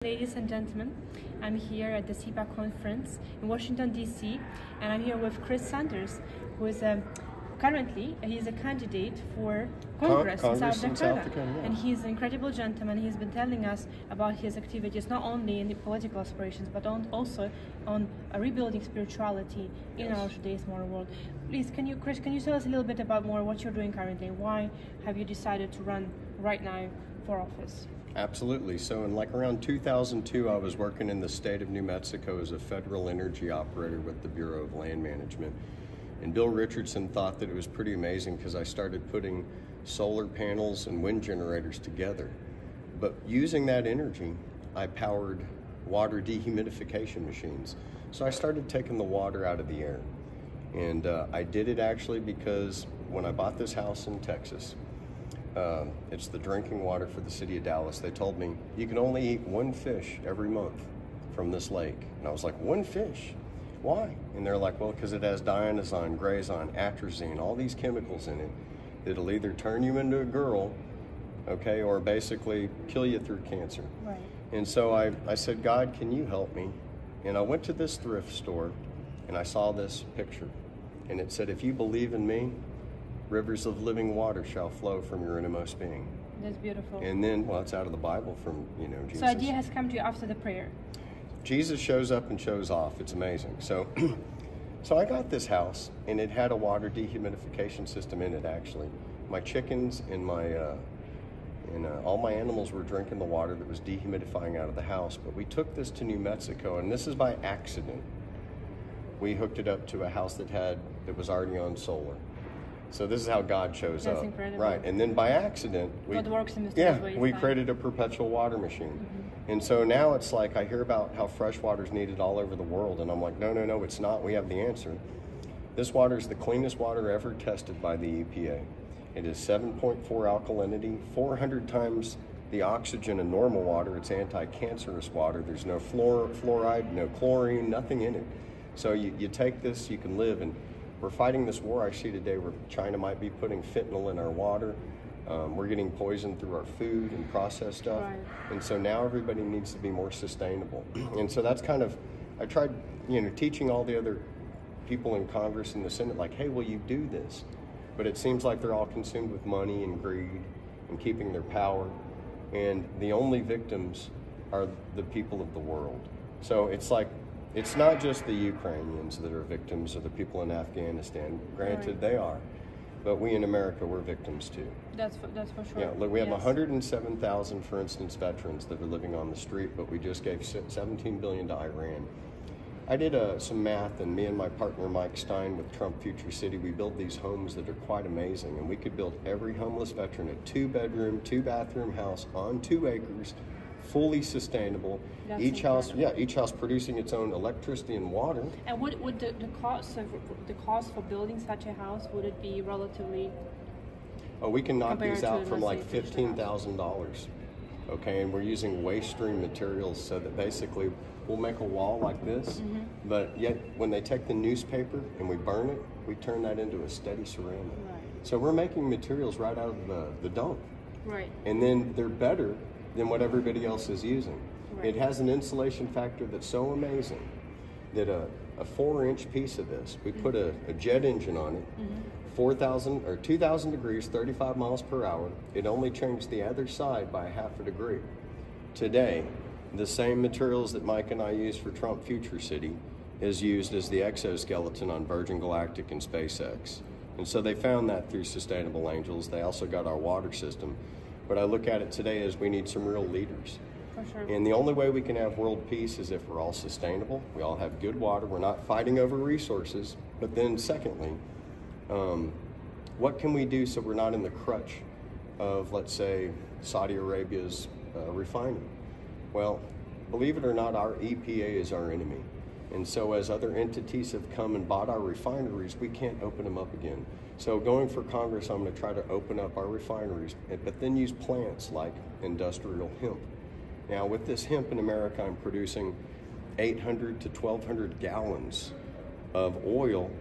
Ladies and gentlemen, I'm here at the CPAC conference in Washington, D.C., and I'm here with Chris Sanders, who is currently he's a candidate for Congress in South Dakota. Yeah. And he's an incredible gentleman. He's been telling us about his activities, not only in the political aspirations, but also on rebuilding spirituality in our today's modern world. Please, Chris, can you tell us a little bit about more what you're doing currently? Why have you decided to run right now for office? Absolutely. So in around 2002, I was working in the state of New Mexico as a federal energy operator with the Bureau of Land Management. And Bill Richardson thought that it was pretty amazing because I started putting solar panels and wind generators together. But using that energy, I powered water dehumidification machines. So I started taking the water out of the air. And I did it actually because when I bought this house in Texas, it's the drinking water for the city of Dallas. They told me, you can only eat one fish every month from this lake. And I was like, one fish? Why? And they're like, well, because it has diazine, grazine, atrazine, all these chemicals in it that'll either turn you into a girl, okay, or basically kill you through cancer. Right. And so I said, God, can you help me? And I went to this thrift store and I saw this picture. And it said, if you believe in me, rivers of living water shall flow from your innermost being. That's beautiful. And then, well, it's out of the Bible from, Jesus. So idea has come to you after the prayer. Jesus shows up and shows off. It's amazing. So I got this house, and it had a water dehumidification system in it, actually. My chickens and all my animals were drinking the water that was dehumidifying out of the house. But we took this to New Mexico, and this is by accident. We hooked it up to a house that was already on solar. So this is how God shows up. That's incredible. Right, and then by accident, God works in mysterious ways. we created a perpetual water machine. Mm-hmm. And so now it's like I hear about how fresh water is needed all over the world, and I'm like, no, it's not. We have the answer. This water is the cleanest water ever tested by the EPA. It is 7.4 alkalinity, 400 times the oxygen in normal water. It's anti-cancerous water. There's no fluoride, no chlorine, nothing in it. So you take this, you can live. And we're fighting this war I see today where China might be putting fentanyl in our water. We're getting poisoned through our food and processed stuff. Right. And so now everybody needs to be more sustainable. And so that's kind of, I tried, teaching all the other people in Congress and the Senate, like, hey, will you do this? But it seems like they're all consumed with money and greed and keeping their power. And the only victims are the people of the world. So it's like, it's not just the Ukrainians that are victims or the people in Afghanistan. Granted, they are. But we in America, we're victims too. That's for sure. Yeah, look, we have 107,000, for instance, veterans that are living on the street, but we just gave $17 billion to Iran. I did some math, and me and my partner Mike Stein with Trump Future City, we build these homes that are quite amazing, and we could build every homeless veteran a 2-bedroom, 2-bathroom house on 2 acres, fully sustainable. That's each house incredible. producing its own electricity and water. And what would the cost for building such a house, would it be relatively? Oh, we can knock these out from like let's say, $15,000. Okay, and we're using waste stream materials so that basically we'll make a wall like this, but yet when they take the newspaper and we burn it, we turn that into a steady ceramic. Right. So we're making materials right out of the dump. Right. And then they're better than what everybody else is using. Right. It has an insulation factor that's so amazing that a 4-inch piece of this, we put a jet engine on it, 4,000 or 2,000 degrees, 35 miles per hour. It only changed the other side by 1/2 degree. Today, the same materials that Mike and I use for Trump Future City is used as the exoskeleton on Virgin Galactic and SpaceX. And so they found that through Sustainable Angels. They also got our water system. But I look at it today as we need some real leaders. For sure. And the only way we can have world peace is if we're all sustainable, we all have good water, we're not fighting over resources. But then secondly, what can we do so we're not in the crutch of, let's say, Saudi Arabia's refining? Well, believe it or not, our EPA is our enemy. And so as other entities have come and bought our refineries, we can't open them up again. So going for Congress, I'm going to try to open up our refineries, but then use plants like industrial hemp. Now with this hemp in America, I'm producing 800 to 1,200 gallons of oil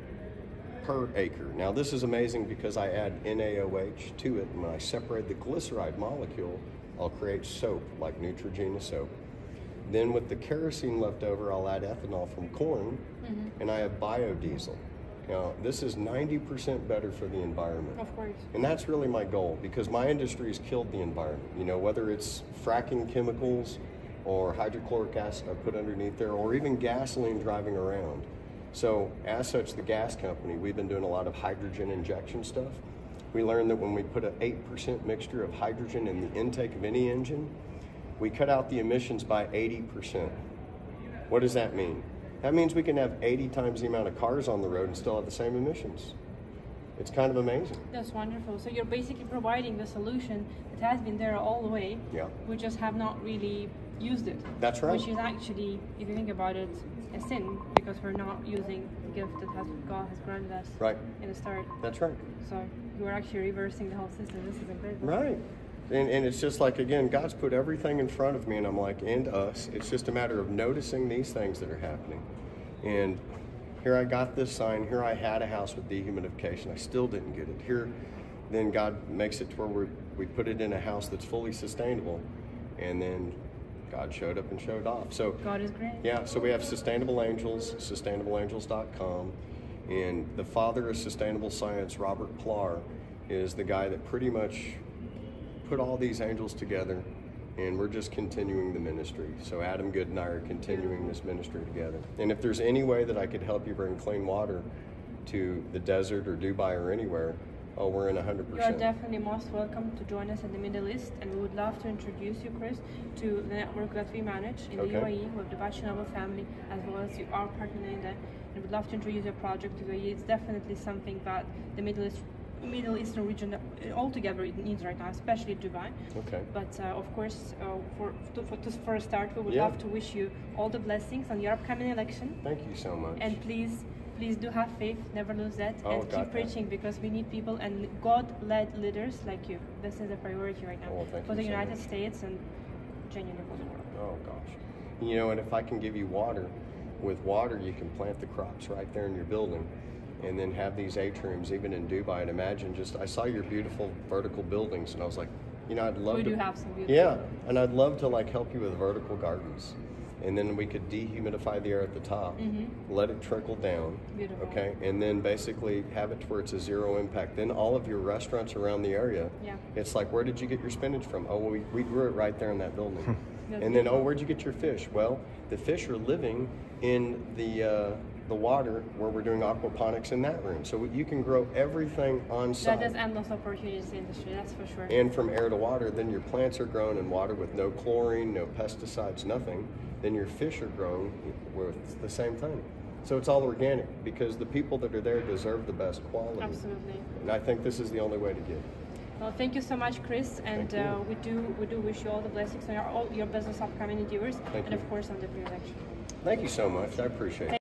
per acre. Now this is amazing because I add NaOH to it, and when I separate the glyceride molecule, I'll create soap like Neutrogena soap. Then with the kerosene left over, I'll add ethanol from corn, and I have biodiesel. Now, this is 90% better for the environment. Of course. And that's really my goal, because my industry has killed the environment. You know, whether it's fracking chemicals or hydrochloric acid I put underneath there, or even gasoline driving around. So as such, the gas company, we've been doing a lot of hydrogen injection stuff. We learned that when we put an 8% mixture of hydrogen in the intake of any engine, we cut out the emissions by 80%. What does that mean? That means we can have 80 times the amount of cars on the road and still have the same emissions. It's kind of amazing. That's wonderful. So you're basically providing the solution that has been there all the way. Yeah. We just have not really used it. That's right. Which is actually, if you think about it, a sin, because we're not using the gift that God has granted us in the start. That's right. So you're actually reversing the whole system. This is incredible. Right. And it's just like, again, God's put everything in front of me, and I'm like, and us. It's just a matter of noticing these things that are happening. And here I got this sign. Here I had a house with dehumidification. I still didn't get it. Here, then God makes it to where we put it in a house that's fully sustainable. And then God showed up and showed off. So God is great. Yeah, so we have Sustainable Angels, sustainableangels.com. And the father of sustainable science, Robert Plar, is the guy that pretty much put all these angels together, and we're just continuing the ministry. So Adam Good and I are continuing this ministry together. And if there's any way that I could help you bring clean water to the desert or Dubai or anywhere, oh, we're in 100%. You are definitely most welcome to join us in the Middle East, and we would love to introduce you, Chris, to the network that we manage in the UAE with the Bacci family, as well as our partner in India. And we'd love to introduce your project to UAE. It's definitely something that the Middle Eastern region altogether needs right now, especially Dubai. Okay. But of course, for a start, we would love to wish you all the blessings on your upcoming election. Thank you so much. And please do have faith, never lose that, and keep preaching, because we need people and God-led leaders like you. This is a priority right now for the United States and genuinely for the world. Oh gosh. You know, and if I can give you water, with water you can plant the crops right there in your building, and then have these atriums even in Dubai. And imagine I saw your beautiful vertical buildings, and I was like, you know, I'd love to. We do have some beautiful. Yeah, and I'd love to like help you with vertical gardens. And then we could dehumidify the air at the top, let it trickle down, okay, and then basically have it to where it's a zero impact. Then all of your restaurants around the area, it's like, where did you get your spinach from? Oh, well, we grew it right there in that building. And then, oh, where'd you get your fish? Well, the fish are living in the water where we're doing aquaponics in that room. So you can grow everything on site. That is endless opportunities in the industry, that's for sure. And from air to water, then your plants are grown in water with no chlorine, no pesticides, nothing. Then your fish are grown with the same thing. So it's all organic, because the people that are there deserve the best quality. Absolutely. And I think this is the only way to get it. Well, thank you so much, Chris, and we do wish you all the blessings on all your business upcoming endeavors, and of course on the pre-election. Thank you so much. I appreciate it.